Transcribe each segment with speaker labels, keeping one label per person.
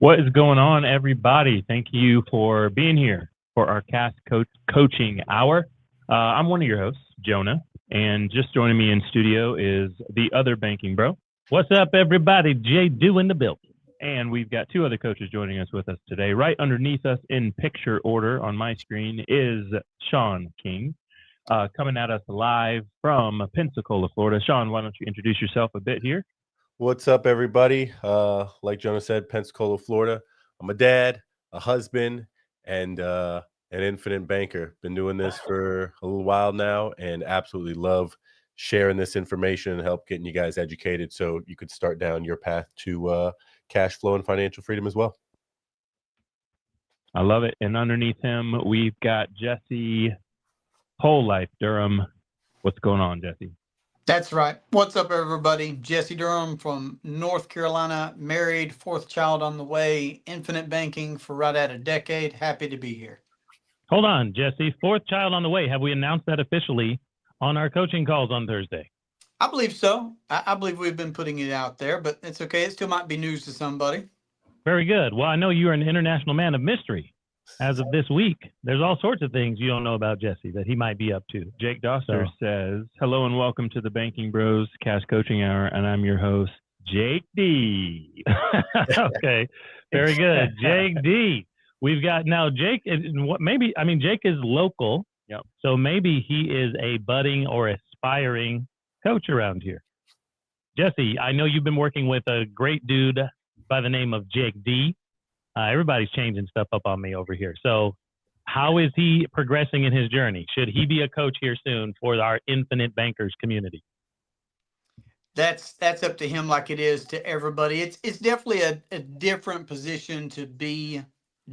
Speaker 1: What is going on, everybody? Thank you for being here for our Cast Coaching Hour. I'm one of your hosts, Jonah, and just joining me in studio is the other banking bro. What's up, everybody? Jay Do in the building. And we've got two other coaches joining us with us today. Right underneath us in picture order on my screen is Sean King, coming at us live from Pensacola, Florida. Sean, why don't you introduce yourself a bit here?
Speaker 2: What's up, everybody? Like Jonah said, Pensacola, Florida. I'm a dad, a husband, and an infinite banker. Been doing this for a little while now and absolutely love sharing this information and help getting you guys educated so you could start down your path to cash flow and financial freedom as well.
Speaker 1: I love it. And underneath him, we've got Jesse Whole Life Durham. What's going on, Jesse?
Speaker 3: That's right. What's up, everybody? Jesse Durham from North Carolina, married, fourth child on the way, infinite banking for right at a decade. Happy to be here.
Speaker 1: Hold on, Jesse. Fourth child on the way. Have we announced that officially on our coaching calls on Thursday?
Speaker 3: I believe so. I believe we've been putting it out there, but it's okay. It still might be news to somebody.
Speaker 1: Very good. Well, I know you're an international man of mystery. As of this week, there's all sorts of things you don't know about Jesse that he might be up to. Jake Dosser says, hello and welcome to the Banking Bros Cash Coaching Hour, and I'm your host, Jake D. Okay, very good. Jake D. We've got now Jake, Jake is local, so maybe he is a budding or aspiring coach around here. Jesse, I know you've been working with a great dude by the name of Jake D. Everybody's changing stuff up on me over here. So how is he progressing in his journey? Should he be a coach here soon for our infinite bankers community?
Speaker 3: That's up to him like it is to everybody. It's definitely a different position to be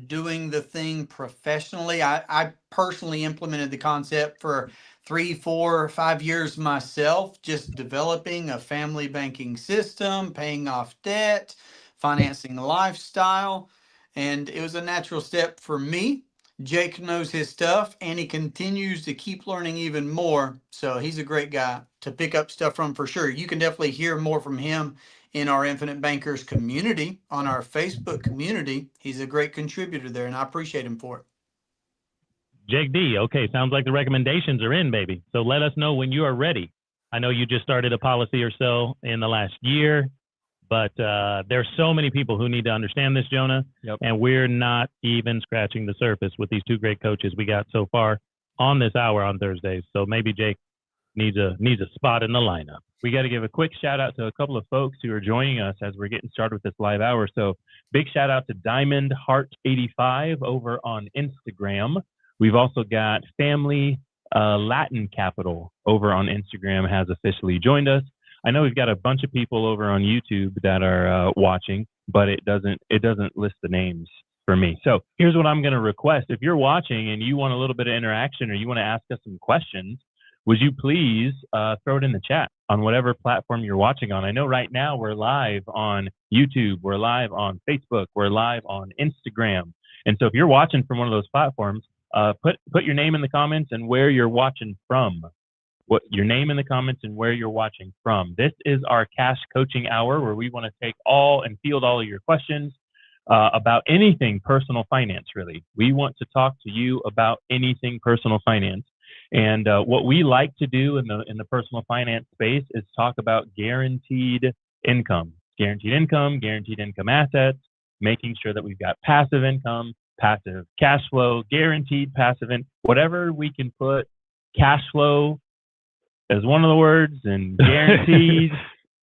Speaker 3: doing the thing professionally. I personally implemented the concept for 3, 4, 5 years myself, just developing a family banking system, paying off debt, financing the lifestyle. And it was a natural step for me. Jake knows his stuff, and he continues to keep learning even more. So he's a great guy to pick up stuff from for sure. You can definitely hear more from him in our Infinite Bankers community, on our Facebook community. He's a great contributor there, and I appreciate him for it.
Speaker 1: Jake D, okay, sounds like the recommendations are in, baby. So let us know when you are ready. I know you just started a policy or so in the last year. But there's so many people who need to understand this, Jonah, and we're not even scratching the surface with these two great coaches we got so far on this hour on Thursdays. So maybe Jake needs a spot in the lineup. We got to give a quick shout out to a couple of folks who are joining us as we're getting started with this live hour. So big shout out to Diamond Heart 85 over on Instagram. We've also got Family Latin Capital over on Instagram has officially joined us. I know we've got a bunch of people over on YouTube that are watching, but it doesn't list the names for me. So here's what I'm going to request. If you're watching and you want a little bit of interaction or you want to ask us some questions, would you please throw it in the chat on whatever platform you're watching on? I know right now we're live on YouTube, we're live on Facebook, we're live on Instagram. And so if you're watching from one of those platforms, put your name in the comments and where you're watching from. What your name in the comments and where you're watching from. This is our Cash Coaching Hour where we want to take all and field all of your questions about anything personal finance, really. We want to talk to you about anything personal finance. And what we like to do in the personal finance space is talk about guaranteed income, guaranteed income assets, making sure that we've got passive income, passive cash flow, guaranteed passive income, whatever we can put cash flow as one of the words and guaranteed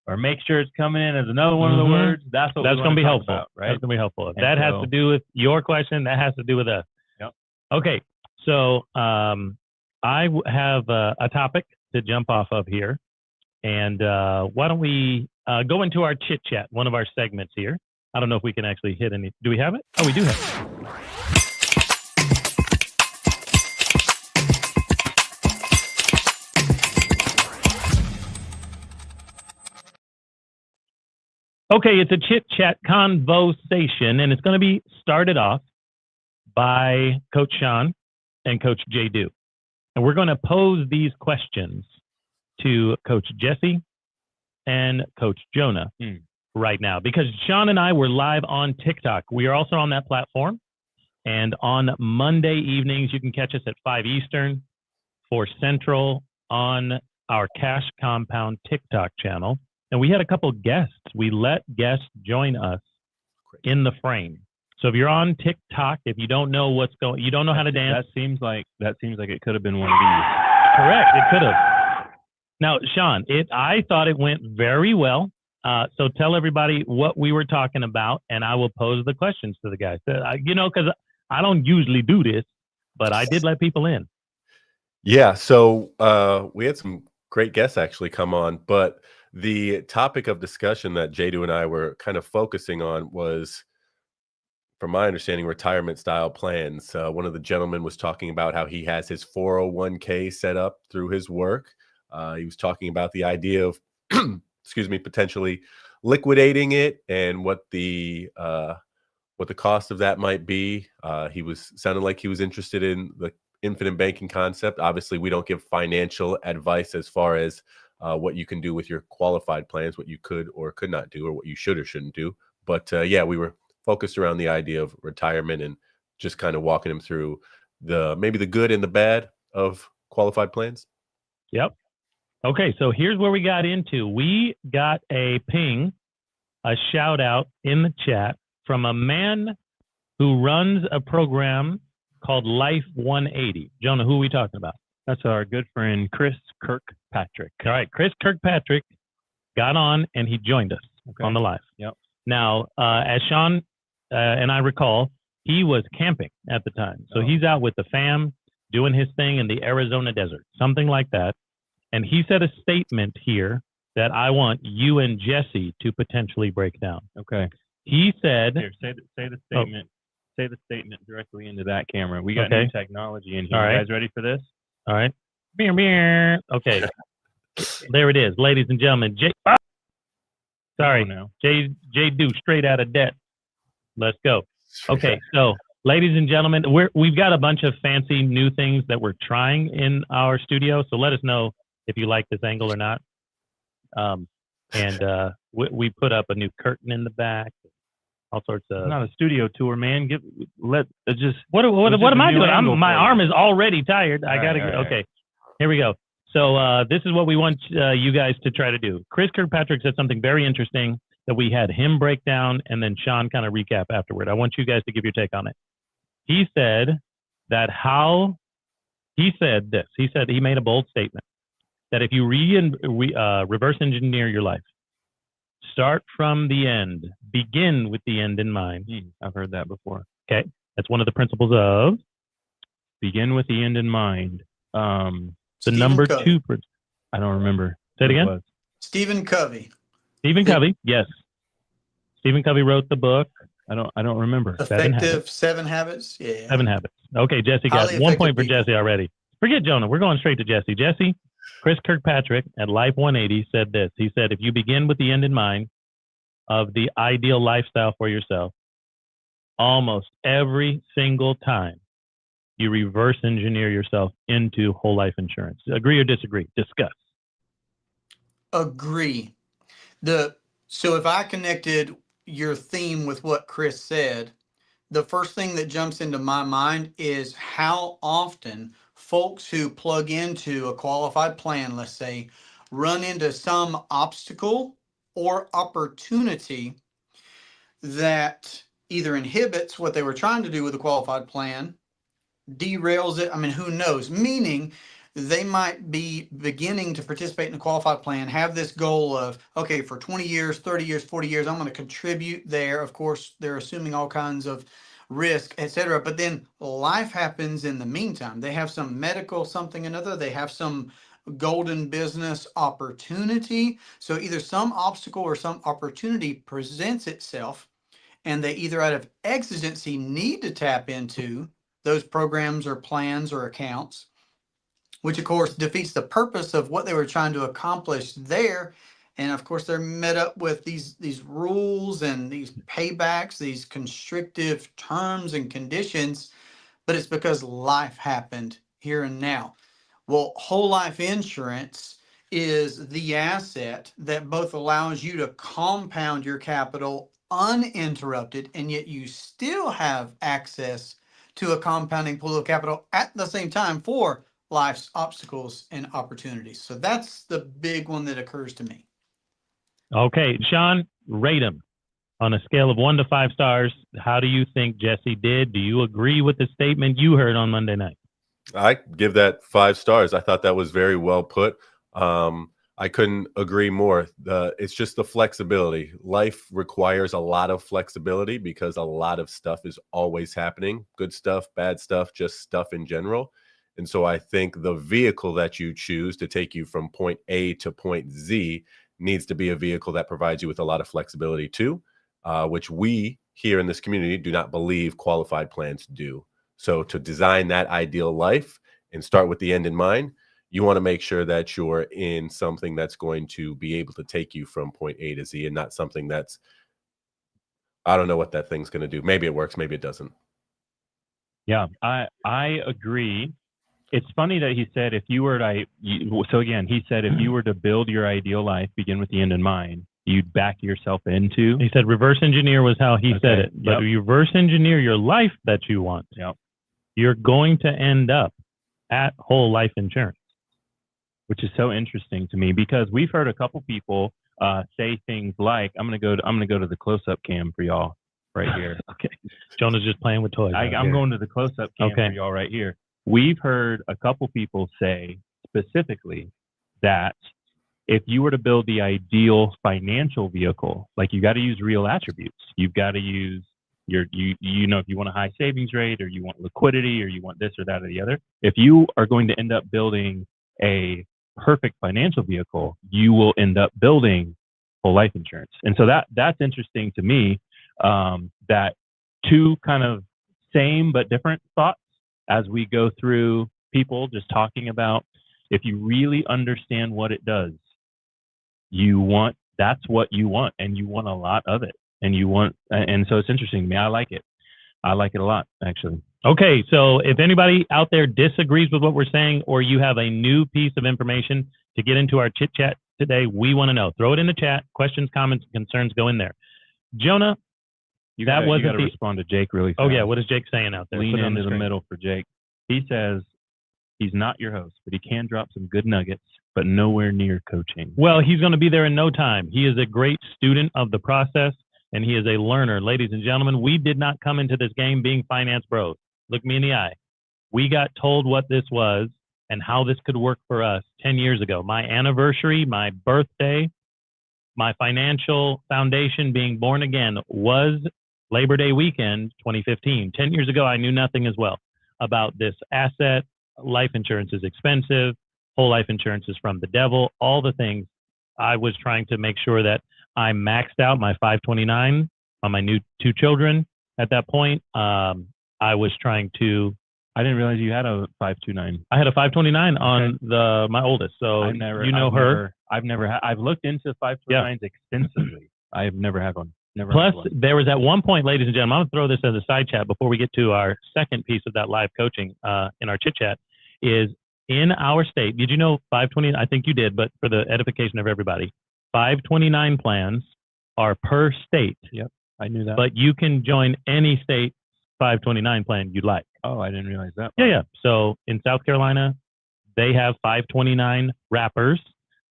Speaker 1: or make sure it's coming in as another one of the words. That's going to be helpful, right? That's going to be helpful. If that has to do with your question, that has to do with us. Yep. Okay. So I have a topic to jump off of here. And why don't we go into our chit chat, one of our segments here. I don't know if we can actually hit any. Do we have it? Oh, we do have it. Okay, it's a chit-chat conversation, and it's going to be started off by Coach Sean and Coach Jay Do. And we're going to pose these questions to Coach Jesse and Coach Jonah. right now because Sean and I were live on TikTok. We are also on that platform. And on Monday evenings, you can catch us at 5 Eastern, 4 Central on our Cash Compound TikTok channel. And we had a couple guests. We let guests join us in the frame. So if you're on TikTok, if you don't know what's going, you don't know how to dance.
Speaker 4: That seems like it could have been one of these.
Speaker 1: Correct. It could have. Now, Sean, I thought it went very well. So tell everybody what we were talking about, and I will pose the questions to the guys. Because I don't usually do this, but I did let people in.
Speaker 2: Yeah. So we had some great guests actually come on, but the topic of discussion that Jadu and I were kind of focusing on was, from my understanding, retirement style plans. One of the gentlemen was talking about how he has his 401k set up through his work. He was talking about the idea of, potentially liquidating it and what the cost of that might be. He sounded like he was interested in the infinite banking concept. Obviously, we don't give financial advice as far as what you can do with your qualified plans, what you could or could not do, or what you should or shouldn't do. But yeah, we were focused around the idea of retirement and just kind of walking him through maybe the good and the bad of qualified plans.
Speaker 1: Yep. Okay, so here's where we got into. We got a ping, a shout out in the chat from a man who runs a program called Life 180. Jonah, who are we talking about?
Speaker 4: That's our good friend Chris Kirkpatrick.
Speaker 1: All right, Chris Kirkpatrick got on and he joined us on the live.
Speaker 4: Yep.
Speaker 1: Now, as Sean and I recall, he was camping at the time. So he's out with the fam doing his thing in the Arizona desert, something like that. And he said a statement here that I want you and Jesse to potentially break down.
Speaker 4: Okay.
Speaker 1: He said,
Speaker 4: Here, say the statement. Say the statement directly into that camera. We got new technology in here.
Speaker 1: All right.
Speaker 4: You guys ready for this?
Speaker 1: All right. Okay. There it is, ladies and gentlemen. Sorry, Jay Do, straight out of debt. Let's go. Okay, so ladies and gentlemen, we've got a bunch of fancy new things that we're trying in our studio. So let us know if you like this angle or not. We put up a new curtain in the back. All sorts of.
Speaker 4: It's not a studio tour, man.
Speaker 1: What am I doing? My arm is already tired. I gotta. Okay, here we go. So this is what we want you guys to try to do. Chris Kirkpatrick said something very interesting that we had him break down, and then Sean kind of recap afterward. I want you guys to give your take on it. He said he said this. He said he made a bold statement that if you reverse engineer your life, start from the end, begin with the end in mind.
Speaker 4: I've heard that before.
Speaker 1: Okay, that's one of the principles of
Speaker 4: begin with the end in mind.
Speaker 1: The number two.
Speaker 4: I don't remember.
Speaker 1: Say it again.
Speaker 3: Stephen Covey.
Speaker 1: Stephen Covey. Yes. Stephen Covey wrote the book.
Speaker 4: I don't remember.
Speaker 3: Effective 7 Habits. Yeah.
Speaker 1: 7 Habits. Okay, Jesse got 1 point for Jesse already. Forget Jonah. We're going straight to Jesse. Jesse, Chris Kirkpatrick at Life 180 said this. He said, if you begin with the end in mind of the ideal lifestyle for yourself, almost every single time you reverse engineer yourself into whole life insurance. Agree or disagree? Discuss.
Speaker 3: Agree. So if I connected your theme with what Chris said, the first thing that jumps into my mind is how often folks who plug into a qualified plan, let's say, run into some obstacle or opportunity that either inhibits what they were trying to do with a qualified plan, derails it. I mean, who knows? Meaning they might be beginning to participate in a qualified plan, have this goal of, okay, for 20 years, 30 years, 40 years, I'm going to contribute there. Of course, they're assuming all kinds of risk, etc. But then life happens in the meantime. They have some medical something or another. They have some golden business opportunity. So either some obstacle or some opportunity presents itself, and they either out of exigency need to tap into those programs or plans or accounts, which of course defeats the purpose of what they were trying to accomplish there. And of course, they're met up with these rules and these paybacks, these constrictive terms and conditions, but it's because life happened here and now. Well, whole life insurance is the asset that both allows you to compound your capital uninterrupted, and yet you still have access to a compounding pool of capital at the same time for life's obstacles and opportunities. So that's the big one that occurs to me.
Speaker 1: Okay, Sean, rate him on a scale of 1 to 5 stars. How do you think Jesse did? Do you agree with the statement you heard on Monday night?
Speaker 2: I give that 5 stars. I thought that was very well put. I couldn't agree more. It's just the flexibility. Life requires a lot of flexibility because a lot of stuff is always happening. Good stuff, bad stuff, just stuff in general. And so I think the vehicle that you choose to take you from point A to point Z needs to be a vehicle that provides you with a lot of flexibility too, which we here in this community do not believe qualified plans do. So to design that ideal life and start with the end in mind, you want to make sure that you're in something that's going to be able to take you from point A to Z and not something that's, I don't know what that thing's going to do. Maybe it works, maybe it doesn't.
Speaker 4: Yeah, I agree. It's funny that he said if you were to, so again, he said if you were to build your ideal life, begin with the end in mind, you'd back yourself into.
Speaker 1: He said reverse engineer was how he said it. But you reverse engineer your life that you want.
Speaker 4: Yep.
Speaker 1: You're going to end up at whole life insurance.
Speaker 4: Which is so interesting to me because we've heard a couple people say things like, "I'm gonna go to the close-up cam for y'all right here."
Speaker 1: Okay, Jonah's just playing with toys.
Speaker 4: I'm going to the close-up cam for y'all right here. We've heard a couple people say specifically that if you were to build the ideal financial vehicle, like you got to use real attributes. You've got to use you know, if you want a high savings rate or you want liquidity or you want this or that or the other. If you are going to end up building a perfect financial vehicle, you will end up building whole life insurance. And so that's interesting to me, that two kind of same but different thoughts as we go through people just talking about if you really understand what it does, that's what you want, and you want a lot of it. And so it's interesting to me. I like it. I like it a lot, actually.
Speaker 1: Okay, so if anybody out there disagrees with what we're saying, or you have a new piece of information to get into our chit chat today, we want to know. Throw it in the chat. Questions, comments, and concerns, go in there. Jonah,
Speaker 4: you got to respond to Jake really fast.
Speaker 1: Oh yeah, what is Jake saying out there?
Speaker 4: Lean into the middle for Jake. He says he's not your host, but he can drop some good nuggets, but nowhere near coaching.
Speaker 1: Well, he's going to be there in no time. He is a great student of the process, and he is a learner. Ladies and gentlemen, we did not come into this game being finance bros. Look me in the eye. We got told what this was and how this could work for us 10 years ago. My anniversary, my birthday, my financial foundation being born again was Labor Day weekend 2015. 10 years ago, I knew nothing as well about this asset. Life insurance is expensive. Whole life insurance is from the devil. All the things. I was trying to make sure that I maxed out my 529 on my new 2 children at that point. I was trying to.
Speaker 4: I didn't realize you had a 529.
Speaker 1: I had a 529 on my oldest. So
Speaker 4: I've looked into 529s extensively. I've never had one.
Speaker 1: Plus, there was at one point, ladies and gentlemen, I'm going to throw this as a side chat before we get to our second piece of that live coaching in our chit chat. Is in our state, did you know 529? I think you did, but for the edification of everybody, 529 plans are per state.
Speaker 4: Yep, I knew that.
Speaker 1: But you can join any state 529 plan you'd like.
Speaker 4: Oh, I didn't realize that.
Speaker 1: Yeah. So in South Carolina, they have 529 wrappers.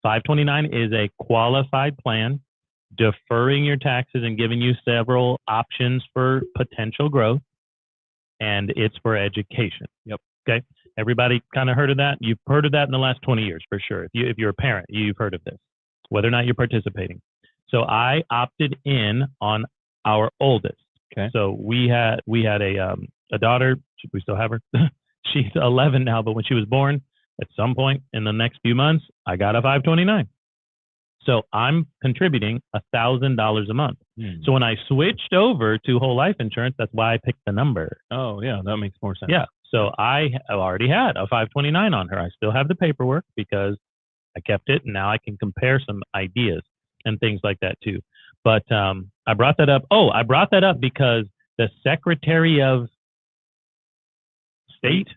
Speaker 1: 529 is a qualified plan, deferring your taxes and giving you several options for potential growth. And it's for education.
Speaker 4: Yep.
Speaker 1: Okay. Everybody kind of heard of that? You've heard of that in the last 20 years for sure. If you're a parent, you've heard of this, whether or not you're participating. So I opted in on our oldest.
Speaker 4: Okay.
Speaker 1: So we had a daughter. We still have her. She's 11 now, but when she was born, at some point in the next few months, I got a 529. So I'm contributing $1,000 a month. So when I switched over to whole life insurance, that's why I picked the number.
Speaker 4: Oh yeah, that makes more sense.
Speaker 1: Yeah. So I already had a 529 on her. I still have the paperwork because I kept it, and now I can compare some ideas and things like that too. But I brought that up. Oh, I brought that up because the Secretary of State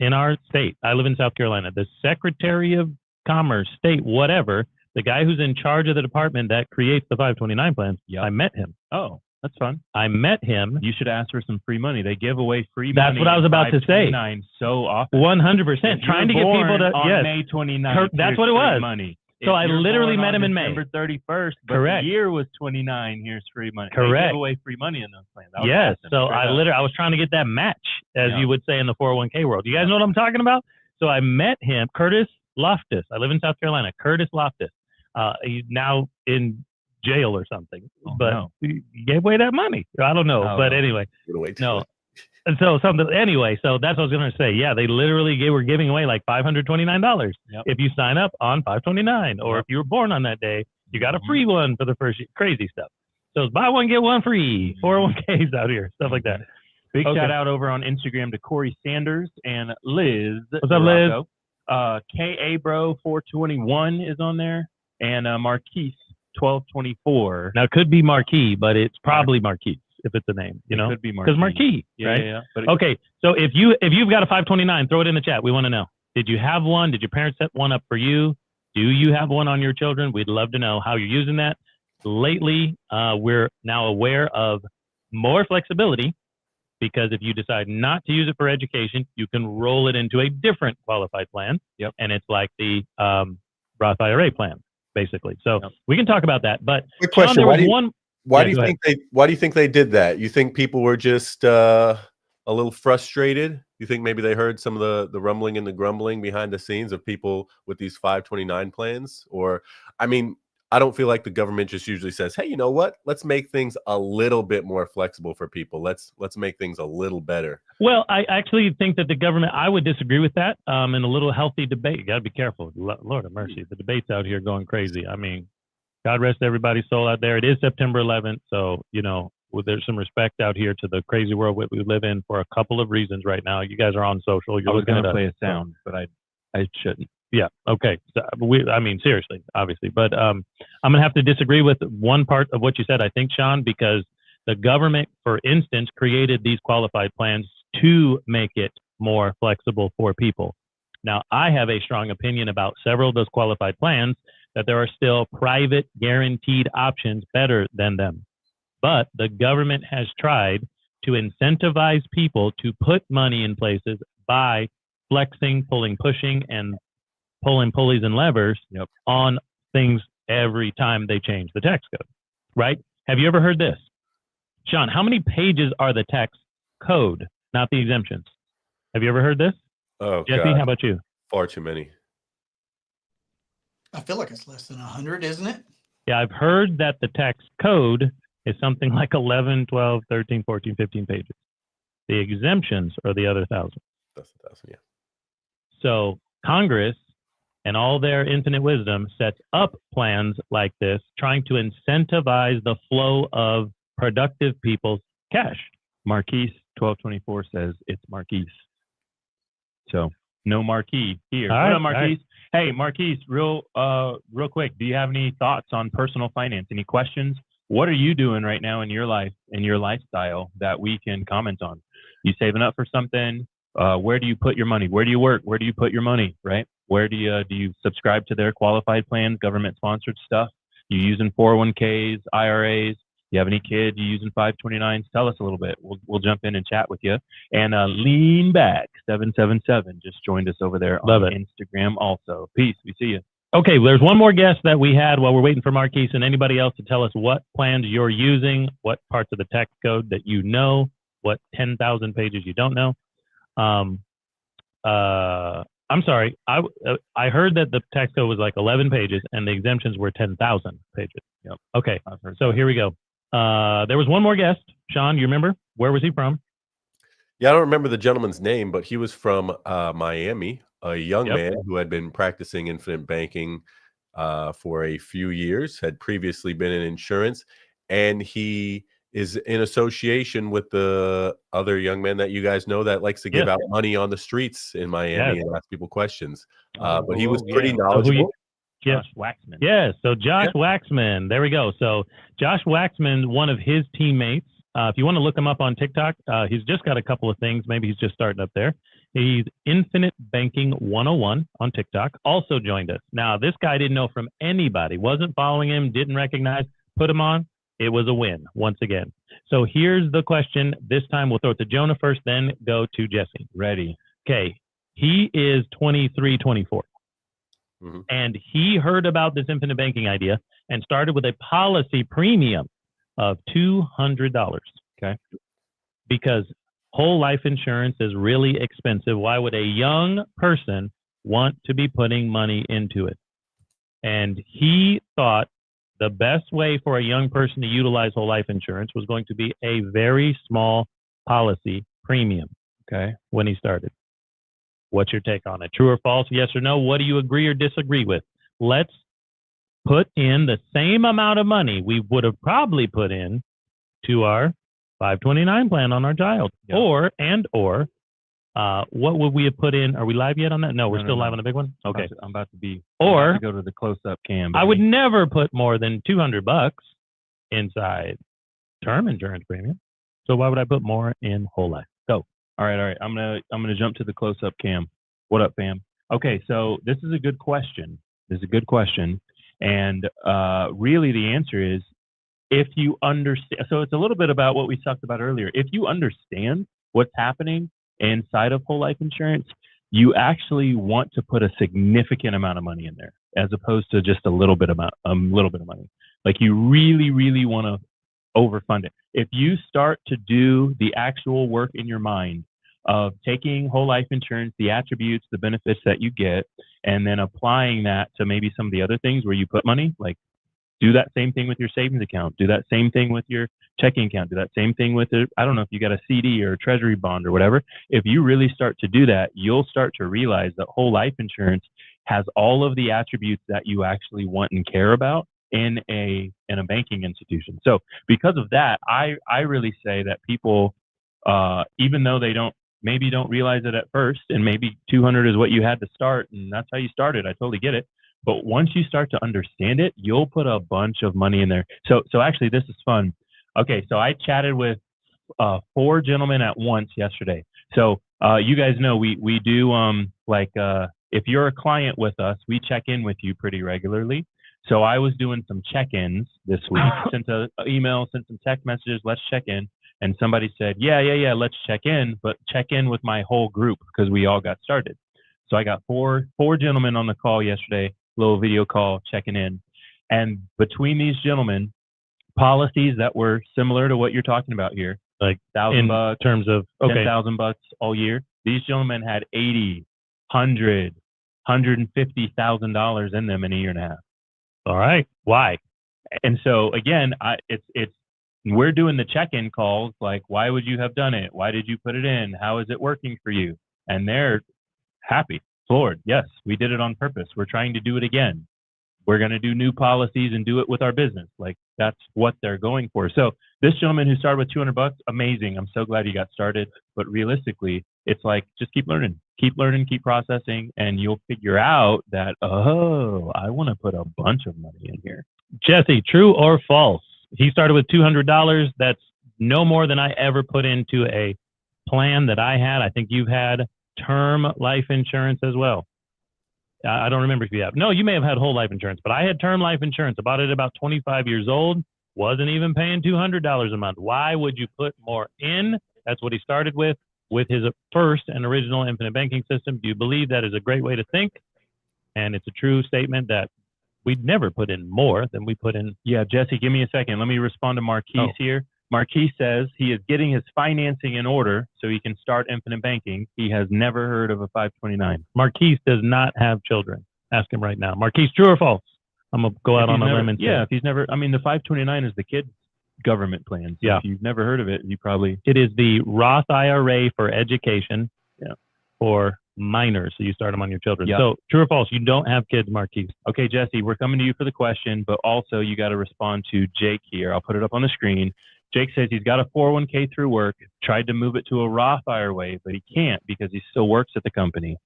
Speaker 1: in our state, I live in South Carolina, the Secretary of commerce, state, whatever, the guy who's in charge of the department that creates the 529 plans,
Speaker 4: Yep.
Speaker 1: I met him.
Speaker 4: Oh, that's fun.
Speaker 1: I met him.
Speaker 4: You should ask for some free money. They give away free
Speaker 1: That's
Speaker 4: money.
Speaker 1: what I was
Speaker 4: in
Speaker 1: about to say.
Speaker 4: 529 so often.
Speaker 1: 100%.
Speaker 4: If
Speaker 1: Trying to
Speaker 4: you're
Speaker 1: get people
Speaker 4: born
Speaker 1: to,
Speaker 4: on
Speaker 1: yes.
Speaker 4: May 29th.
Speaker 1: That's
Speaker 4: here's
Speaker 1: what it
Speaker 4: free
Speaker 1: was.
Speaker 4: Money.
Speaker 1: So
Speaker 4: If
Speaker 1: I
Speaker 4: you're
Speaker 1: literally
Speaker 4: born
Speaker 1: met
Speaker 4: on
Speaker 1: him in May.
Speaker 4: December 31st, but
Speaker 1: Correct.
Speaker 4: the year was 29. Here's free money. They
Speaker 1: Correct.
Speaker 4: give away free money in those plans. That was
Speaker 1: Yes.
Speaker 4: awesome.
Speaker 1: So
Speaker 4: Straight up.
Speaker 1: I was trying to get that match, as
Speaker 4: Yeah.
Speaker 1: you would say in the 401k world. You guys know what I'm talking about? So I met him, Curtis Loftus. I live in South Carolina. Curtis Loftus. He's now in jail or something,
Speaker 4: Oh,
Speaker 1: but
Speaker 4: no.
Speaker 1: he gave away that money. I don't know,
Speaker 4: Oh,
Speaker 1: but
Speaker 4: no.
Speaker 1: anyway,
Speaker 2: Wait.
Speaker 1: no. And so anyway, so that's what I was going to say. Yeah, they literally were giving away like $529
Speaker 4: Yep.
Speaker 1: if you sign up on 529, or
Speaker 4: Yep.
Speaker 1: if you were born on that day, you got a
Speaker 4: Mhm.
Speaker 1: free one for the first year. Crazy stuff. So it's buy one, get one free. 401ks out here, stuff like that.
Speaker 4: Big
Speaker 1: Okay.
Speaker 4: shout out over on Instagram to Corey Sanders and Liz.
Speaker 1: What's up, Liz?
Speaker 4: KA Bro 421 is on there, and Marquise 1224.
Speaker 1: Now it could be Marquis, but it's probably Marquis if it's a name, you
Speaker 4: It
Speaker 1: know,
Speaker 4: could be
Speaker 1: because Marquis,
Speaker 4: Yeah,
Speaker 1: right?
Speaker 4: yeah. But
Speaker 1: Okay, so if you've got a 529, throw it in the chat. We want to know. Did you have one? Did your parents set one up for you? Do you have one on your children? We'd love to know how you're using that. Lately, we're now aware of more flexibility, because if you decide not to use it for education, you can roll it into a different qualified plan.
Speaker 4: Yep.
Speaker 1: And it's like the Roth IRA plan, basically. So
Speaker 4: Yep.
Speaker 1: we can talk about that. But
Speaker 2: Quick
Speaker 1: Sean,
Speaker 2: question.
Speaker 1: there
Speaker 2: Why
Speaker 1: was
Speaker 2: do you,
Speaker 1: one.
Speaker 2: why
Speaker 1: Yeah,
Speaker 2: do you
Speaker 1: go
Speaker 2: think they did that? You think people were just a little frustrated? You think maybe they heard some of the rumbling and the grumbling behind the scenes of people with these 529 plans? Or, I mean, I don't feel like the government just usually says, hey, you know what? Let's make things a little bit more flexible for people. Let's make things a little better.
Speaker 1: Well, I actually think that the government, I would disagree with that. In a little healthy debate, you got to be careful. Lord have mercy. The debate's out here going crazy. I mean, God rest everybody's soul out there. It is September 11th. So, you know, there's some respect out here to the crazy world we live in for a couple of reasons right now. You guys are on social. You're
Speaker 4: I was
Speaker 1: looking
Speaker 4: going
Speaker 1: at
Speaker 4: to play
Speaker 1: us.
Speaker 4: a sound, but I shouldn't.
Speaker 1: Yeah. Okay. So I mean, seriously, obviously, but I'm gonna have to disagree with one part of what you said. I think, Sean, because the government, for instance, created these qualified plans to make it more flexible for people. Now, I have a strong opinion about several of those qualified plans, that there are still private guaranteed options better than them. But the government has tried to incentivize people to put money in places by flexing, pushing, and pulling pulleys and levers
Speaker 4: Yep.
Speaker 1: on things every time they change the tax code, right? Have you ever heard this? Sean, how many pages are the tax code, not the exemptions? Have you ever heard this?
Speaker 2: Oh,
Speaker 1: Jesse,
Speaker 2: God.
Speaker 1: how about you?
Speaker 2: Far too many.
Speaker 3: I feel like it's less than 100, isn't it?
Speaker 1: Yeah, I've heard that the tax code is something like 11, 12, 13, 14, 15 pages. The exemptions are the other 1,000.
Speaker 2: That's 1,000, yeah.
Speaker 1: So Congress and all their infinite wisdom sets up plans like this, trying to incentivize the flow of productive people's cash.
Speaker 4: Marquise 1224 says it's Marquise. So no Marquis here.
Speaker 1: All
Speaker 4: What
Speaker 1: right,
Speaker 4: up, Marquise? Hey, Marquise, real quick. Do you have any thoughts on personal finance? Any questions? What are you doing right now in your life, in your lifestyle, that we can comment on? You saving up for something? Where do you put your money? Where do you work? Where do you put your money? Right? Where do you subscribe to their qualified plans, government sponsored stuff? You using 401ks, IRAs? You have any kids? You using 529s? Tell us a little bit. We'll jump in and chat with you. And Lean Back 777 just joined us over there
Speaker 1: Love
Speaker 4: on
Speaker 1: it.
Speaker 4: Instagram also. Peace. We see you.
Speaker 1: Okay, there's one more guest that we had while we're waiting for Marquise, and anybody else to tell us what plans you're using, what parts of the tax code that you know, what 10,000 pages you don't know. I'm sorry. I heard that the tax code was like 11 pages and the exemptions were 10,000 pages.
Speaker 4: Yep.
Speaker 1: Okay.
Speaker 4: I've heard
Speaker 1: So
Speaker 4: that.
Speaker 1: here we go. There was one more guest. Sean, you remember? Where was he from?
Speaker 2: Yeah, I don't remember the gentleman's name, but he was from Miami, a young
Speaker 1: Yep.
Speaker 2: man who had been practicing infinite banking for a few years, had previously been in insurance, and he is in association with the other young man that you guys know that likes to give
Speaker 1: Yes.
Speaker 2: out money on the streets in Miami
Speaker 1: Yes.
Speaker 2: and ask people questions.
Speaker 4: Oh,
Speaker 2: But he was
Speaker 4: yeah.
Speaker 2: pretty
Speaker 1: who you-
Speaker 2: knowledgeable.
Speaker 1: Yes.
Speaker 4: Josh Waxman.
Speaker 1: Yeah, so Josh Waxman, there we go. So Josh Waxman, one of his teammates If you want to look him up on TikTok, he's just got a couple of things. Maybe he's just starting up there. He's Infinite Banking 101 on TikTok. Also joined us. Now, this guy didn't know from anybody, wasn't following him, didn't recognize, put him on. It was a win once again. So here's the question. This time we'll throw it to Jonah first, then go to Jesse.
Speaker 4: Ready.
Speaker 1: Okay. He is 23, 24.
Speaker 2: Mm-hmm.
Speaker 1: And he heard about this infinite banking idea and started with a policy premium of $200.
Speaker 4: Okay.
Speaker 1: Because whole life insurance is really expensive. Why would a young person want to be putting money into it? And he thought the best way for a young person to utilize whole life insurance was going to be a very small policy premium.
Speaker 4: Okay.
Speaker 1: When he started. What's your take on it? True or false? Yes or no? What do you agree or disagree with? Let's put in the same amount of money we would have probably put in to our 529 plan on our child.
Speaker 4: Yeah.
Speaker 1: Or what would we have put in? Are we live yet on that? No, we're still live
Speaker 4: no.
Speaker 1: on the big one. Okay.
Speaker 4: I'm about to go to the close-up cam.
Speaker 1: I would never put more than $200 inside term insurance premium. So why would I put more in whole life? Go.
Speaker 4: All right. I'm gonna jump to the close-up cam. What up, fam? Okay, so this is a good question. And really the answer is, if you understand, so it's a little bit about what we talked about earlier. If you understand what's happening inside of whole life insurance, you actually want to put a significant amount of money in there, as opposed to just a little bit of money. Like, you really, really want to overfund it. If you start to do the actual work in your mind of taking whole life insurance, the attributes, the benefits that you get, and then applying that to maybe some of the other things where you put money, like do that same thing with your savings account, do that same thing with your checking account, do that same thing with it. I don't know if you got a CD or a treasury bond or whatever. If you really start to do that, you'll start to realize that whole life insurance has all of the attributes that you actually want and care about in a banking institution. So because of that, I really say that people, even though they don't realize it at first, and maybe 200 is what you had to start, and that's how you started. I totally get it. But once you start to understand it, you'll put a bunch of money in there. So actually, this is fun. Okay, so I chatted with 4 gentlemen at once yesterday. So you guys know we do if you're a client with us, we check in with you pretty regularly. So I was doing some check-ins this week, sent an email, sent some text messages, let's check in. And somebody said, yeah, let's check in, but check in with my whole group because we all got started. So I got four gentlemen on the call yesterday, little video call, checking in. And between these gentlemen, policies that were similar to what you're talking about here, like $1,000
Speaker 1: in terms of
Speaker 4: $10,000 all year. These gentlemen had $80,000, $100,000, $150,000 in them in a year and a half.
Speaker 1: All right. Why?
Speaker 4: And so again, we're doing the check-in calls, like, why would you have done it? Why did you put it in? How is it working for you? And they're happy, floored. Yes, we did it on purpose. We're trying to do it again. We're going to do new policies and do it with our business. Like, that's what they're going for. So this gentleman who started with $200, amazing. I'm so glad he got started. But realistically, it's like, just keep learning, keep processing, and you'll figure out that, oh, I want to put a bunch of money in here.
Speaker 1: Jesse, true or false? He started with $200. That's no more than I ever put into a plan that I had. I think you've had term life insurance as well. I don't remember if you have. No, you may have had whole life insurance, but I had term life insurance. I bought it at about 25 years old. Wasn't even paying $200 a month. Why would you put more in? That's what he started with his first and original infinite banking system. Do you believe that is a great way to think? And it's a true statement that we'd never put in more than we put in.
Speaker 4: Yeah, Jesse, give me a second. Let me respond to Marquise here. Marquise says he is getting his financing in order so he can start infinite banking. He has never heard of a 529.
Speaker 1: Marquise does not have children. Ask him right now. Marquise, true or false? I'm going to go out on a limb and say.
Speaker 4: Yeah, if he's never, the 529 is the kid's government plan. So if you've never heard of it, you probably.
Speaker 1: It is the Roth IRA for education for minors. So you start them on your children.
Speaker 4: Yeah.
Speaker 1: So true or false? You don't have kids, Marquise.
Speaker 4: Okay, Jesse, we're coming to you for the question, but also you got to respond to Jake here. I'll put it up on the screen. Jake says he's got a 401k through work, tried to move it to a Roth IRA, but he can't because he still works at the company.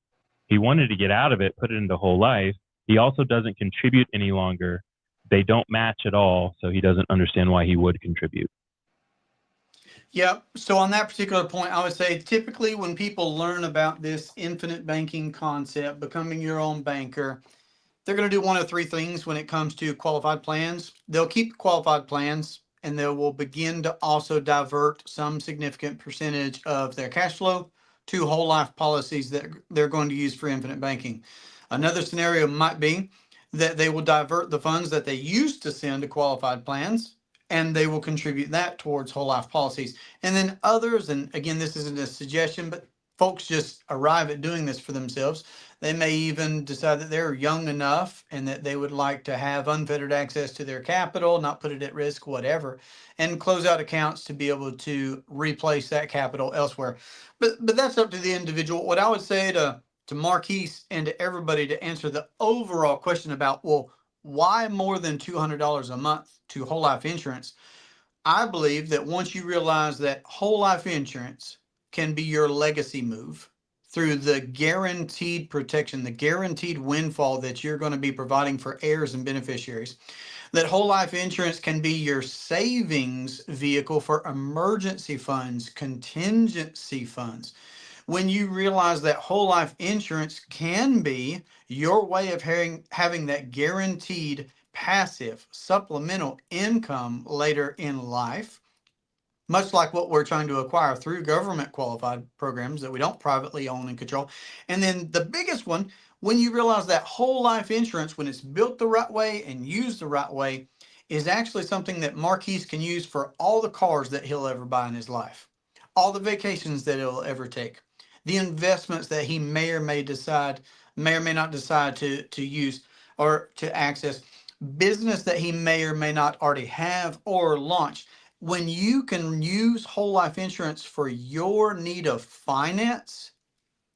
Speaker 4: He wanted to get out of it, put it into whole life. He also doesn't contribute any longer. They don't match at all, so he doesn't understand why he would contribute.
Speaker 3: Yep. So on that particular point, I would say typically when people learn about this infinite banking concept, becoming your own banker, they're going to do one of three things when it comes to qualified plans. They'll keep qualified plans and they will begin to also divert some significant percentage of their cash flow to whole life policies that they're going to use for infinite banking. Another scenario might be that they will divert the funds that they used to send to qualified plans and they will contribute that towards whole life policies. And then others, and again, this isn't a suggestion, but folks just arrive at doing this for themselves. They may even decide that they're young enough and that they would like to have unfettered access to their capital, not put it at risk, whatever, and close out accounts to be able to replace that capital elsewhere. But that's up to the individual. What I would say to Marquise and to everybody to answer the overall question about, well, why more than $200 a month to whole life insurance? I believe that once you realize that whole life insurance can be your legacy move through the guaranteed protection, the guaranteed windfall that you're going to be providing for heirs and beneficiaries, that whole life insurance can be your savings vehicle for emergency funds, contingency funds. When you realize that whole life insurance can be your way of having that guaranteed passive supplemental income later in life, much like what we're trying to acquire through government qualified programs that we don't privately own and control. And then the biggest one, when you realize that whole life insurance, when it's built the right way and used the right way, is actually something that Marquise can use for all the cars that he'll ever buy in his life, all the vacations that he'll ever take, the investments that he may or may not decide to use or to access, business that he may or may not already have or launch. When you can use whole life insurance for your need of finance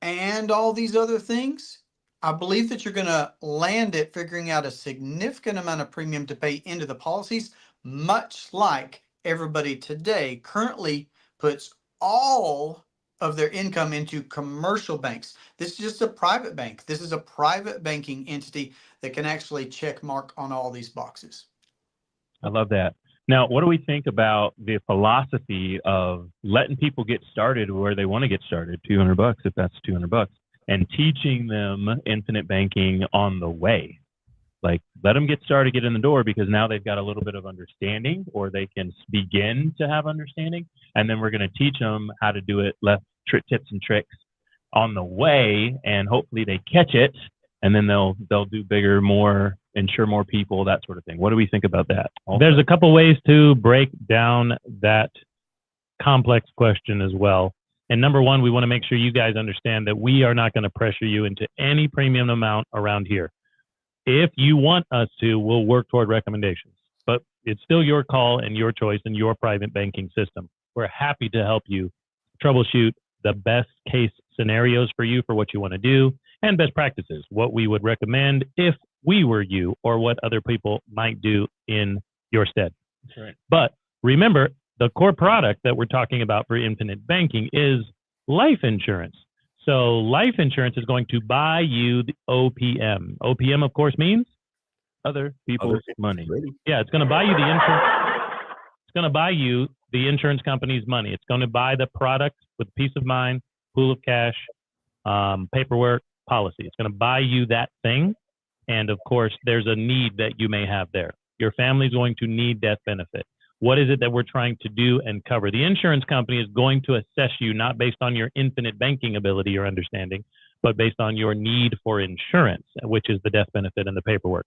Speaker 3: and all these other things, I believe that you're going to land it figuring out a significant amount of premium to pay into the policies, much like everybody today currently puts all of their income into commercial banks. This is just a private bank. This is a private banking entity that can actually check mark on all these boxes.
Speaker 4: I love that. Now, what do we think about the philosophy of letting people get started where they want to get started, $200 if that's $200, and teaching them infinite banking on the way? Like, let them get started, get in the door, because now they've got a little bit of understanding, or they can begin to have understanding. And then we're going to teach them how to do it, left tips and tricks on the way, and hopefully they catch it, and then they'll do bigger, more, insure more people, that sort of thing. What do we think about that? Also,
Speaker 1: there's a couple ways to break down that complex question as well. And number one, we want to make sure you guys understand that we are not going to pressure you into any premium amount around here. If you want us to, we'll work toward recommendations, but it's still your call and your choice and your private banking system. We're happy to help you troubleshoot the best case scenarios for you for what you want to do, and best practices, what we would recommend if we were you, or what other people might do in your stead.
Speaker 4: That's right.
Speaker 1: But remember, the core product that we're talking about for infinite banking is life insurance. So life insurance is going to buy you the OPM. OPM, of course, means
Speaker 4: other people's money.
Speaker 1: Yeah, it's going to buy you the insurance. It's going to buy you the insurance company's money. It's going to buy the product with peace of mind, pool of cash, paperwork, policy. It's going to buy you that thing. And of course, there's a need that you may have there. Your family's going to need death benefit. What is it that we're trying to do and cover? The insurance company is going to assess you not based on your infinite banking ability or understanding, but based on your need for insurance, which is the death benefit and the paperwork.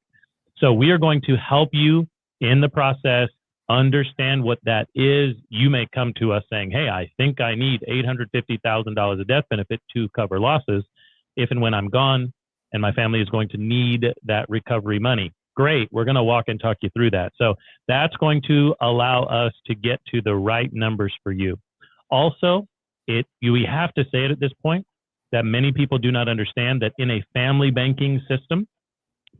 Speaker 1: So we are going to help you in the process understand what that is. You may come to us saying, hey, I think I need $850,000 of death benefit to cover losses if and when I'm gone, and my family is going to need that recovery money. Great, we're going to walk and talk you through that. So that's going to allow us to get to the right numbers for you. Also, we have to say it at this point that many people do not understand that in a family banking system,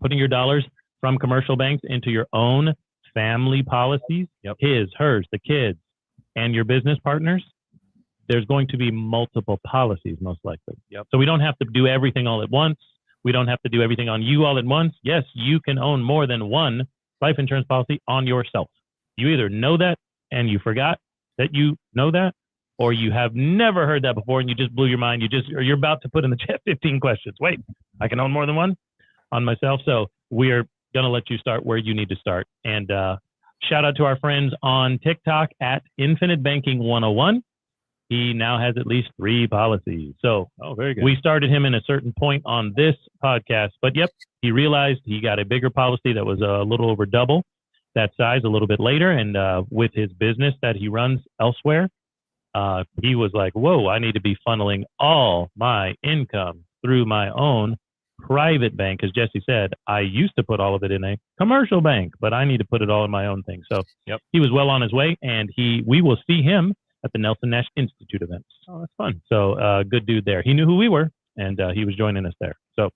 Speaker 1: putting your dollars from commercial banks into your own family policies, his, hers, the kids, and your business partners, there's going to be multiple policies, most likely. So we don't have to do everything all at once. We don't have to do everything on you all at once. Yes, you can own more than one life insurance policy on yourself. You either know that and you forgot, that you know that, or you have never heard that before and you just blew your mind. You're about to put in the chat 15 questions. Wait, I can own more than one on myself. So we are going to let you start where you need to start. And shout out to our friends on TikTok at Infinite Banking 101. He now has at least 3 policies. So
Speaker 4: very good.
Speaker 1: We started him in a certain point on this podcast, but yep, he realized he got a bigger policy that was a little over double that size a little bit later. And with his business that he runs elsewhere, he was like, whoa, I need to be funneling all my income through my own private bank. As Jesse said, I used to put all of it in a commercial bank, but I need to put it all in my own thing. So he was well on his way, and we will see him at the Nelson Nash Institute events.
Speaker 4: Oh, that's fun.
Speaker 1: So good dude there. He knew who we were, and he was joining us there. So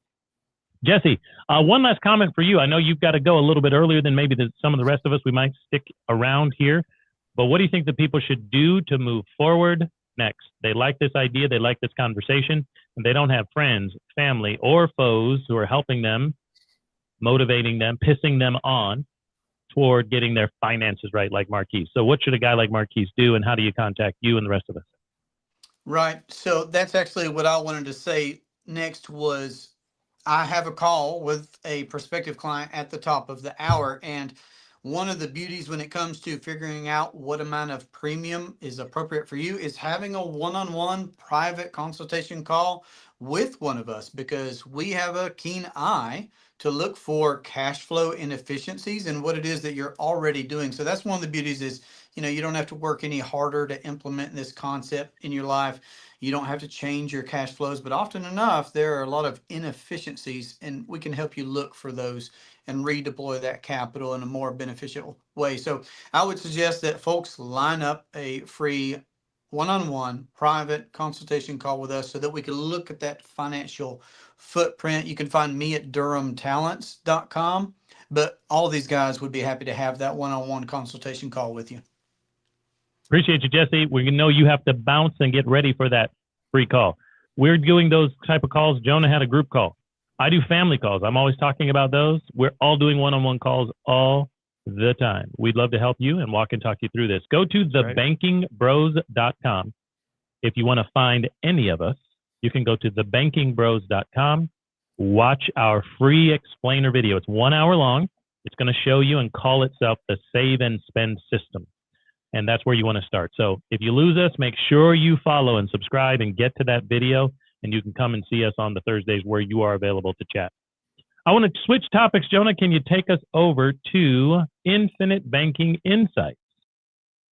Speaker 1: Jesse, one last comment for you. I know you've got to go a little bit earlier than maybe some of the rest of us. We might stick around here, but what do you think the people should do to move forward next? They like this idea. They like this conversation, and they don't have friends, family, or foes who are helping them, motivating them, pissing them on toward getting their finances right, like Marquise. So what should a guy like Marquise do, and how do you contact you and the rest of us?
Speaker 3: Right. So that's actually what I wanted to say next was I have a call with a prospective client at the top of the hour. And one of the beauties when it comes to figuring out what amount of premium is appropriate for you is having a one-on-one private consultation call with one of us, because we have a keen eye to look for cash flow inefficiencies and what it is that you're already doing. So that's one of the beauties is, you don't have to work any harder to implement this concept in your life. You don't have to change your cash flows, but often enough, there are a lot of inefficiencies, and we can help you look for those and redeploy that capital in a more beneficial way. So I would suggest that folks line up a free one-on-one private consultation call with us so that we can look at that financial footprint. You can find me at durhamtalents.com, but all of these guys would be happy to have that one-on-one consultation call with you.
Speaker 1: Appreciate you, Jesse. We know you have to bounce and get ready for that free call. We're doing those type of calls. Jonah had a group call. I do family calls. I'm always talking about those. We're all doing one-on-one calls all the time. We'd love to help you and walk and talk you through this. Go to thebankingbros.com. If you want to find any of us, you can go to thebankingbros.com. Watch our free explainer video. It's 1 hour long. It's going to show you and call itself the Save and Spend System. And that's where you want to start. So if you lose us, make sure you follow and subscribe and get to that video, and you can come and see us on the Thursdays where you are available to chat. I want to switch topics. Jonah, can you take us over to Infinite Banking Insights?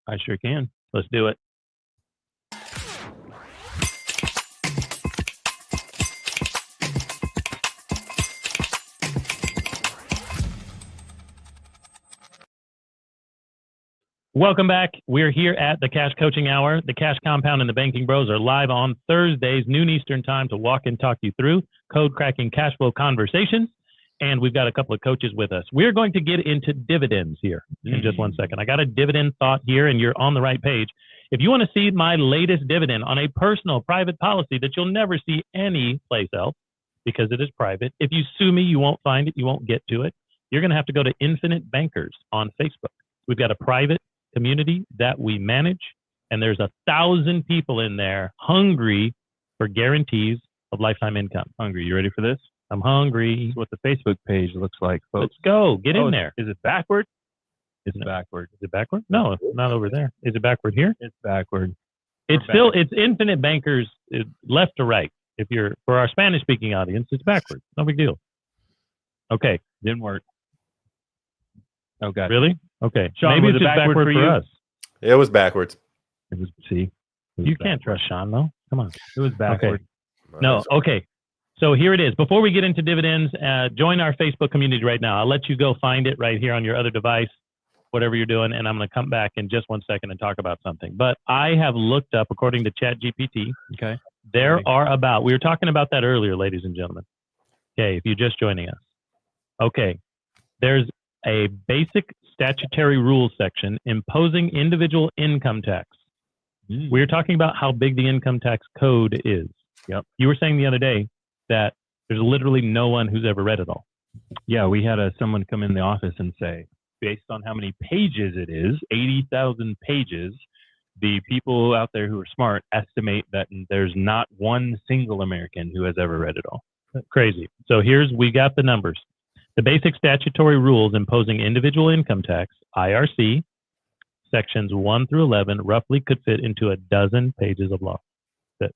Speaker 4: I sure can.
Speaker 1: Let's do it. Welcome back. We're here at the Cash Coaching Hour. The Cash Compound and the Banking Bros are live on Thursdays, noon Eastern time, to walk and talk you through code-cracking cash flow conversations. And we've got a couple of coaches with us. We're going to get into dividends here in just 1 second. I got a dividend thought here, and you're on the right page. If you want to see my latest dividend on a personal private policy that you'll never see any place else because it is private, if you sue me, you won't find it. You won't get to it. You're going to have to go to Infinite Bankers on Facebook. We've got a private community that we manage, and there's 1,000 people in there hungry for guarantees of lifetime income.
Speaker 4: Hungry. You ready for this?
Speaker 1: I'm hungry.
Speaker 4: This is what the Facebook page looks like, folks.
Speaker 1: Let's go. Get in there.
Speaker 4: Is it backward? It's backward.
Speaker 1: Is it backward? No, it's not over there. Is it backward here?
Speaker 4: It's backward.
Speaker 1: It's still, it's Infinite Bankers left to right. If you're, for our Spanish speaking audience, it's backward. No big deal. Okay.
Speaker 4: Didn't work. Oh, God.
Speaker 1: Really? Okay.
Speaker 4: Sean,
Speaker 1: maybe
Speaker 4: was
Speaker 1: it's
Speaker 4: it
Speaker 1: just
Speaker 4: backward
Speaker 1: backward
Speaker 4: for
Speaker 1: for
Speaker 4: you?
Speaker 1: us.
Speaker 2: It was backwards.
Speaker 4: It was, see?
Speaker 1: You can't trust Sean, though. Come on.
Speaker 4: It was backward.
Speaker 1: No. Okay. So here it is. Before we get into dividends, join our Facebook community right now. I'll let you go find it right here on your other device, whatever you're doing, and I'm going to come back in just 1 second and talk about something. But I have looked up, according to ChatGPT,
Speaker 4: Okay.
Speaker 1: there are about, we were talking about that earlier, ladies and gentlemen. Okay, if you're just joining us. Okay, there's a basic statutory rules section imposing individual income tax. We were talking about how big the income tax code is.
Speaker 4: Yep.
Speaker 1: You were saying the other day that there's literally no one who's ever read it all.
Speaker 4: Yeah, we had someone come in the office and say, based on how many pages it is, 80,000 pages, the people out there who are smart estimate that there's not one single American who has ever read it all.
Speaker 1: Crazy. So we got the numbers. The basic statutory rules imposing individual income tax, IRC, sections 1 through 11, roughly could fit into a dozen pages of law. That's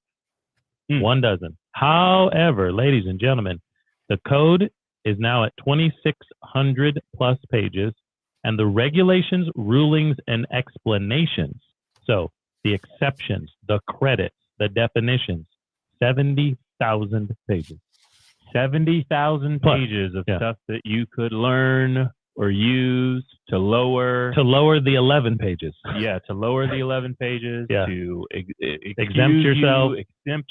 Speaker 1: it. 1 dozen. However, ladies and gentlemen, the code is now at 2,600 plus pages, and the regulations, rulings, and explanations, so the exceptions, the credits, the definitions, 70,000 pages.
Speaker 4: 70,000 pages of stuff that you could learn or use to lower
Speaker 1: the 11 pages.
Speaker 4: Yeah, to lower the 11 pages, to
Speaker 1: exempt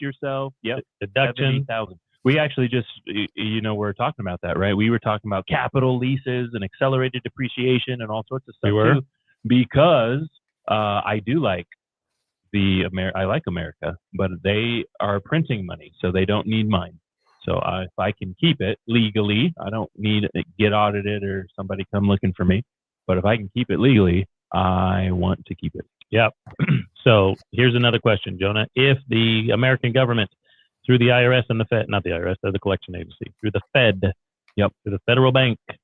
Speaker 4: yourself. Yep.
Speaker 1: Deduction.
Speaker 4: 70,000. We actually just, we're talking about that, right? We were talking about capital leases and accelerated depreciation and all sorts of stuff too, because I do like I like America, but they are printing money, so they don't need mine. So if I can keep it legally, I don't need to get audited or somebody come looking for me. But if I can keep it legally, I want to keep it.
Speaker 1: Yep. So here's another question, Jonah. If the American government, through the IRS and the Fed, not the IRS, they're the collection agency, through the Fed, through the federal bank, which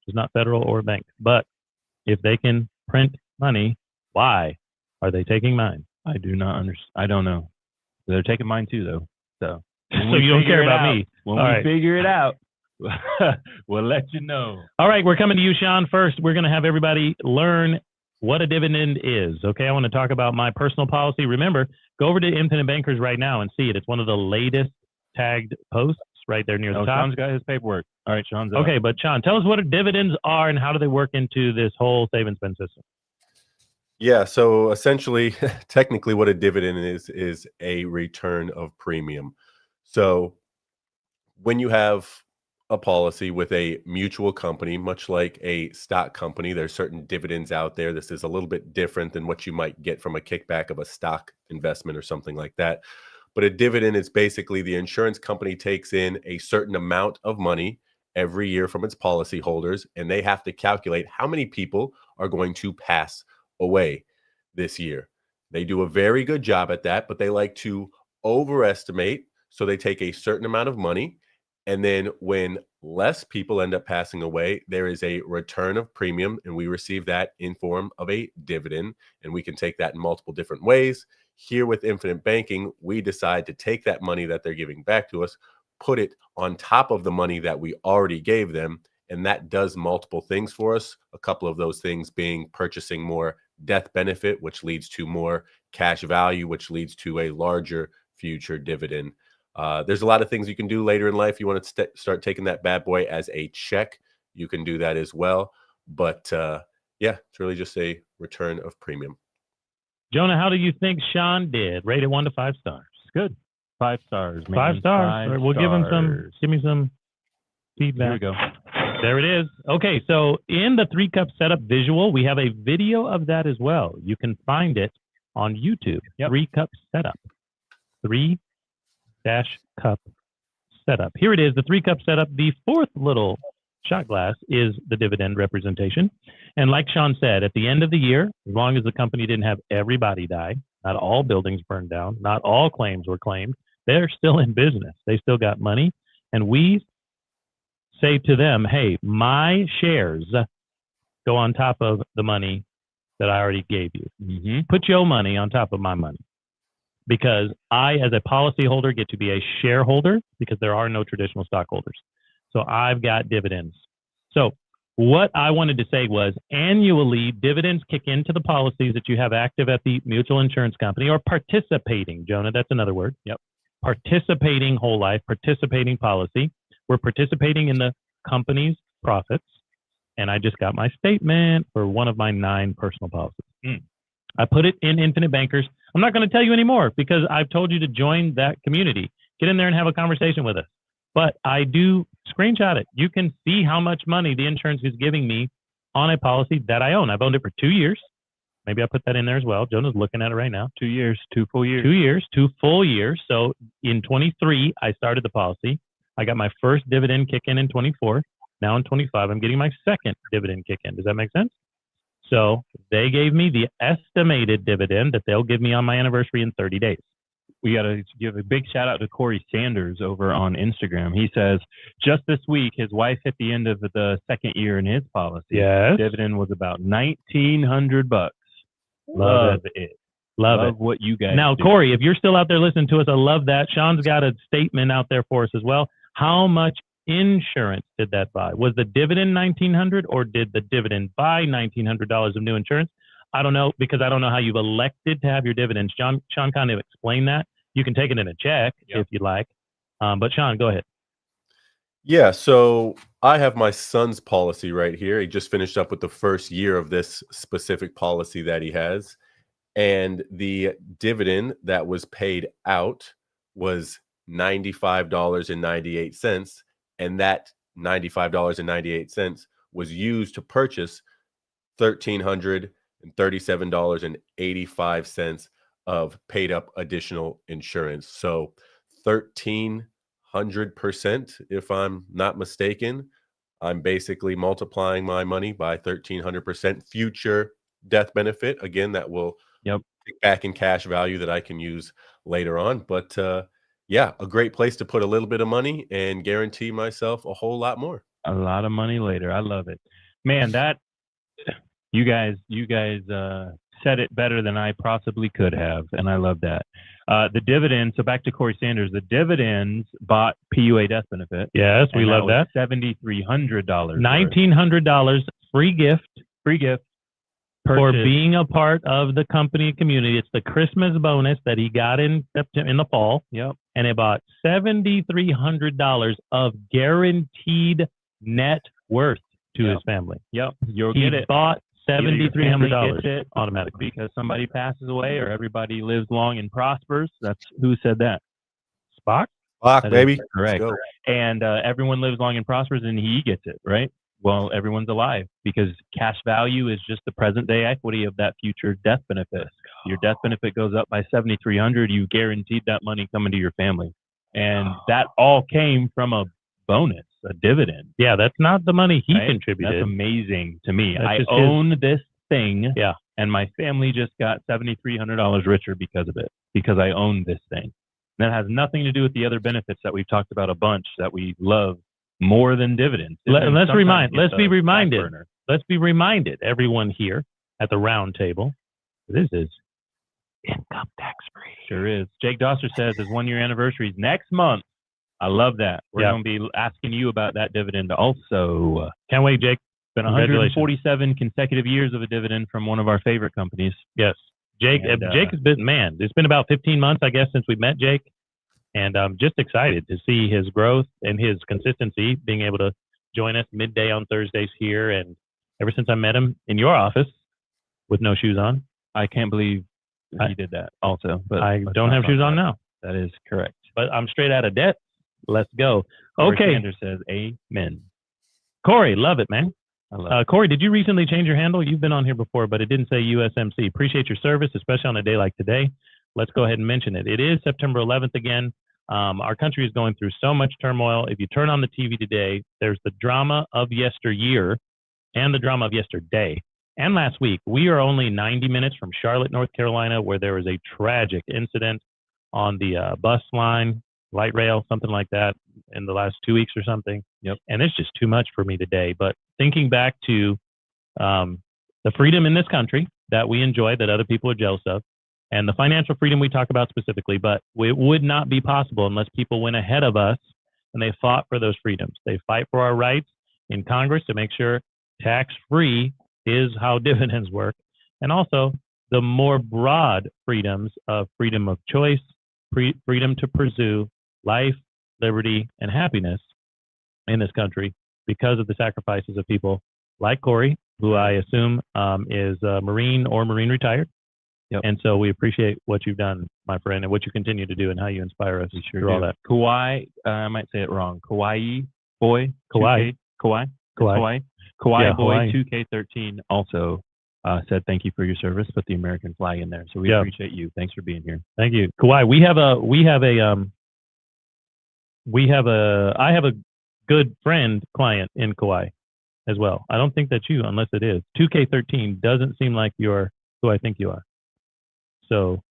Speaker 1: is not federal or bank, but if they can print money, why are they taking mine?
Speaker 4: I do not understand. I don't know. They're taking mine too, though. So
Speaker 1: you don't care about me.
Speaker 4: When we figure it out, we'll let you know.
Speaker 1: All right, we're coming to you, Sean. First, we're going to have everybody learn what a dividend is. Okay, I want to talk about my personal policy. Remember, go over to Infinite Bankers right now and see it. It's one of the latest tagged posts right there near the top.
Speaker 4: Sean's got his paperwork. All right, Sean's
Speaker 1: up. Okay, but Sean, tell us what dividends are and how do they work into this whole save and spend system?
Speaker 2: Yeah, so essentially, technically what a dividend is a return of premium. So when you have a policy with a mutual company, much like a stock company, there's certain dividends out there. This is a little bit different than what you might get from a kickback of a stock investment or something like that. But a dividend is basically the insurance company takes in a certain amount of money every year from its policyholders, and they have to calculate how many people are going to pass away this year. They do a very good job at that, but they like to overestimate. So they take a certain amount of money, and then when less people end up passing away, there is a return of premium, and we receive that in form of a dividend, and we can take that in multiple different ways. Here with Infinite Banking, we decide to take that money that they're giving back to us, put it on top of the money that we already gave them, and that does multiple things for us. A couple of those things being purchasing more death benefit, which leads to more cash value, which leads to a larger future dividend. There's a lot of things you can do later in life. You want to start taking that bad boy as a check, you can do that as well. But it's really just a return of premium.
Speaker 1: Jonah, how do you think Sean did? Rated 1 to 5 stars.
Speaker 4: Good. 5 stars. Man.
Speaker 1: 5 stars. Right, we'll give me some feedback.
Speaker 4: Here we go.
Speaker 1: There it is. Okay, so in the 3-cup setup visual, we have a video of that as well. You can find it on YouTube. 3-cup setup. 3-cup setup. Here it is, the 3-cup setup. The 4th little shot glass is the dividend representation. And like Sean said, at the end of the year, as long as the company didn't have everybody die, not all buildings burned down, not all claims were claimed, they're still in business. They still got money. And we say to them, hey, my shares go on top of the money that I already gave you. Mm-hmm. Put your money on top of my money. Because I, as a policyholder, get to be a shareholder because there are no traditional stockholders. So I've got dividends. So what I wanted to say was annually dividends kick into the policies that you have active at the mutual insurance company or participating. Jonah, that's another word. Yep. Participating whole life, participating policy. We're participating in the company's profits. And I just got my statement for one of my 9 personal policies. I put it in Infinite Bankers. I'm not going to tell you anymore because I've told you to join that community. Get in there and have a conversation with us. But I do screenshot it. You can see how much money the insurance is giving me on a policy that I own. I've owned it for 2 years. Maybe I put that in there as well. Jonah's looking at it right now.
Speaker 4: 2 years, 2 full years.
Speaker 1: 2 years, 2 full years. So in 23, I started the policy. I got my first dividend kick in 24. Now in 25, I'm getting my second dividend kick in. Does that make sense? So they gave me the estimated dividend that they'll give me on my anniversary in 30 days.
Speaker 4: We got to give a big shout out to Corey Sanders over on Instagram. He says, just this week, his wife hit the end of the second year in his policy.
Speaker 1: Yes.
Speaker 4: Dividend was about $1,900.
Speaker 1: Love
Speaker 4: it.
Speaker 1: Love it.
Speaker 4: What you guys
Speaker 1: Now,
Speaker 4: do.
Speaker 1: Corey, if you're still out there listening to us, I love that. Sean's got a statement out there for us as well. How much insurance did that buy? Was the dividend $1,900 or did the dividend buy $1,900 of new insurance? I don't know, because I don't know how you've elected to have your dividends. Sean kind of explained that. You can take it in a check if you'd like. But Sean, go ahead.
Speaker 2: Yeah, so I have my son's policy right here. He just finished up with the first year of this specific policy that he has. And the dividend that was paid out was $95.98. And that $95.98 was used to purchase $1,337.85 of paid up additional insurance. So 1,300%, if I'm not mistaken. I'm basically multiplying my money by 1,300% future death benefit. Again, that will kick back in cash value that I can use later on. But yeah, a great place to put a little bit of money and guarantee myself a whole lot more.
Speaker 4: A lot of money later. I love it, man. That you guys said it better than I possibly could have, and I love that. The dividends. So back to Corey Sanders. The dividends bought PUA death benefit.
Speaker 1: Yes, we love that.
Speaker 4: $7,300.
Speaker 1: $1,900 free gift. For being a part of the company community. It's the Christmas bonus that he got in the fall.
Speaker 4: Yep.
Speaker 1: And it bought $7,300 of guaranteed net worth to his family.
Speaker 4: Yep. You'll
Speaker 1: He
Speaker 4: get it.
Speaker 1: bought $7,300
Speaker 4: automatically because somebody passes away or everybody lives long and prospers. That's who said that. Spock?
Speaker 2: Spock, baby.
Speaker 4: Correct. And everyone lives long and prospers, and he gets it, right? Well, everyone's alive because cash value is just the present day equity of that future death benefit. Your death benefit goes up by $7,300. You guaranteed that money coming to your family, and that all came from a bonus, a dividend.
Speaker 1: Yeah, that's not the money he contributed.
Speaker 4: That's amazing to me.
Speaker 1: That's
Speaker 4: I own this thing. Yeah, and my family just got $7,300 richer because of it, because I own this thing. And that has nothing to do with the other benefits that we've talked about a bunch that we love more than dividends.
Speaker 1: Let's be reminded, everyone here at the round table, this is income tax free.
Speaker 4: Sure is. Jake Doster says his 1 year anniversary is next month. I love that. We're going to be asking you about that dividend also.
Speaker 1: Can't wait, Jake.
Speaker 4: It's been 147 consecutive years of a dividend from one of our favorite companies.
Speaker 1: Yes. Jake has been, it's been about 15 months, I guess, since we met Jake. And I'm just excited to see his growth and his consistency, being able to join us midday on Thursdays here. And ever since I met him in your office with no shoes on.
Speaker 4: I can't believe he did that also. But
Speaker 1: I don't have shoes on now.
Speaker 4: That is correct.
Speaker 1: But I'm straight out of debt. Let's go.
Speaker 4: Corey
Speaker 1: Okay.
Speaker 4: Sanders says, amen.
Speaker 1: Corey, love it, man.
Speaker 4: I love it.
Speaker 1: Corey, did you recently change your handle? You've been on here before, but it didn't say USMC. Appreciate your service, especially on a day like today. Let's go ahead and mention it. It is September 11th again. Our country is going through so much turmoil. If you turn on the TV today, there's the drama of yesteryear and the drama of yesterday. And last week, we are only 90 minutes from Charlotte, North Carolina, where there was a tragic incident on the bus line, light rail, something like that, in the last 2 weeks or something.
Speaker 4: Yep.
Speaker 1: And it's just too much for me today. But thinking back to the freedom in this country that we enjoy, that other people are jealous of, and the financial freedom we talk about specifically, but it would not be possible unless people went ahead of us and they fought for those freedoms. They fight for our rights in Congress to make sure tax-free is how dividends work. And also the more broad freedoms of freedom of choice, freedom to pursue life, liberty, and happiness in this country because of the sacrifices of people like Corey, who I assume is a Marine or Marine retired.
Speaker 4: Yep.
Speaker 1: And so we appreciate what you've done, my friend, and what you continue to do and how you inspire us through all that.
Speaker 4: Kauai, I might say it wrong. Kauai Boy.
Speaker 1: Kauai.
Speaker 4: Boy
Speaker 1: Hawaii.
Speaker 4: 2K13 also said thank you for your service. Put the American flag in there. So we appreciate you. Thanks for being here.
Speaker 1: Thank you. Kauai, I have a good friend client in Kauai. as well. I don't think that's you unless it is. 2K13 doesn't seem like you're who I think you are. So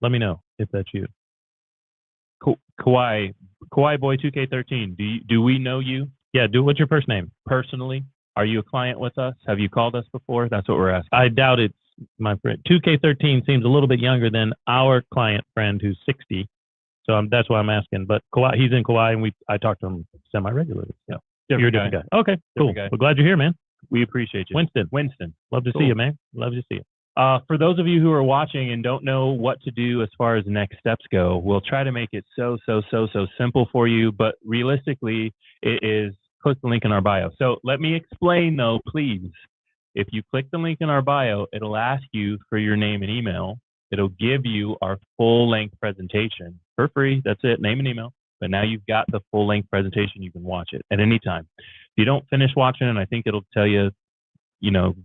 Speaker 1: let me know if that's you. Kawhi Boy 2K13. Do we know you? Yeah. What's your first name? Personally, are you a client with us? Have you called us before? That's what we're asking. I doubt it's my friend. 2K13 seems a little bit younger than our client friend who's 60. So that's why I'm asking. But Kawhi, he's in Kawhi, and I talk to him semi-regularly. Yeah. You're a different guy. Okay, cool. We're glad you're here, man.
Speaker 4: We appreciate you.
Speaker 1: Winston. Love to see you, man. Love to see you.
Speaker 4: For those of you who are watching and don't know what to do as far as next steps go, we'll try to make it so simple for you. But realistically, it is click the link in our bio. So let me explain, though, please. If you click the link in our bio, it'll ask you for your name and email. It'll give you our full-length presentation for free. That's it, name and email. But now you've got the full-length presentation. You can watch it at any time. If you don't finish watching it, I think it'll tell you,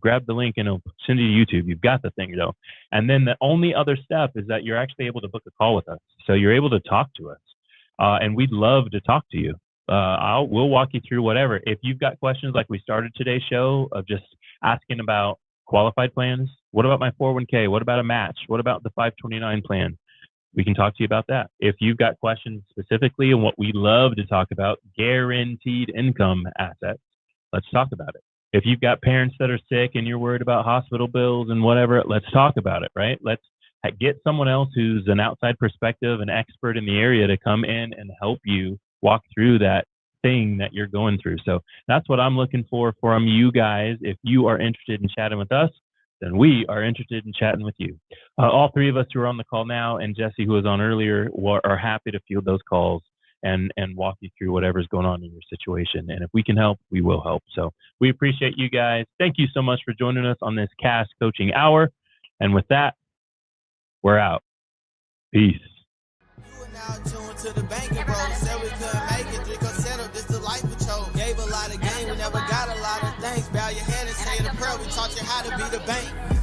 Speaker 4: grab the link and it'll send you to YouTube. You've got the thing, though. And then the only other step is that you're actually able to book a call with us. So you're able to talk to us. And we'd love to talk to you. We'll walk you through whatever. If you've got questions like we started today's show of just asking about qualified plans, what about my 401k? What about a match? What about the 529 plan? We can talk to you about that. If you've got questions specifically on what we love to talk about, guaranteed income assets, let's talk about it. If you've got parents that are sick and you're worried about hospital bills and whatever, let's talk about it, right? Let's get someone else who's an outside perspective, an expert in the area to come in and help you walk through that thing that you're going through. So that's what I'm looking for from you guys. If you are interested in chatting with us, then we are interested in chatting with you. All three of us who are on the call now and Jesse, who was on earlier, are happy to field those calls and walk you through whatever's going on in your situation. And if we can help, we will help. So we appreciate you guys. Thank you so much for joining us on this CAS Coaching Hour. And with that, we're out. Peace.
Speaker 5: You are now tuned to the banking bro. Said we couldn't make it, drink or settle, this the life we chose. Gave a lot of game, we never got a lot of things. Bow your head and say the prayer, we taught you how to be the bank.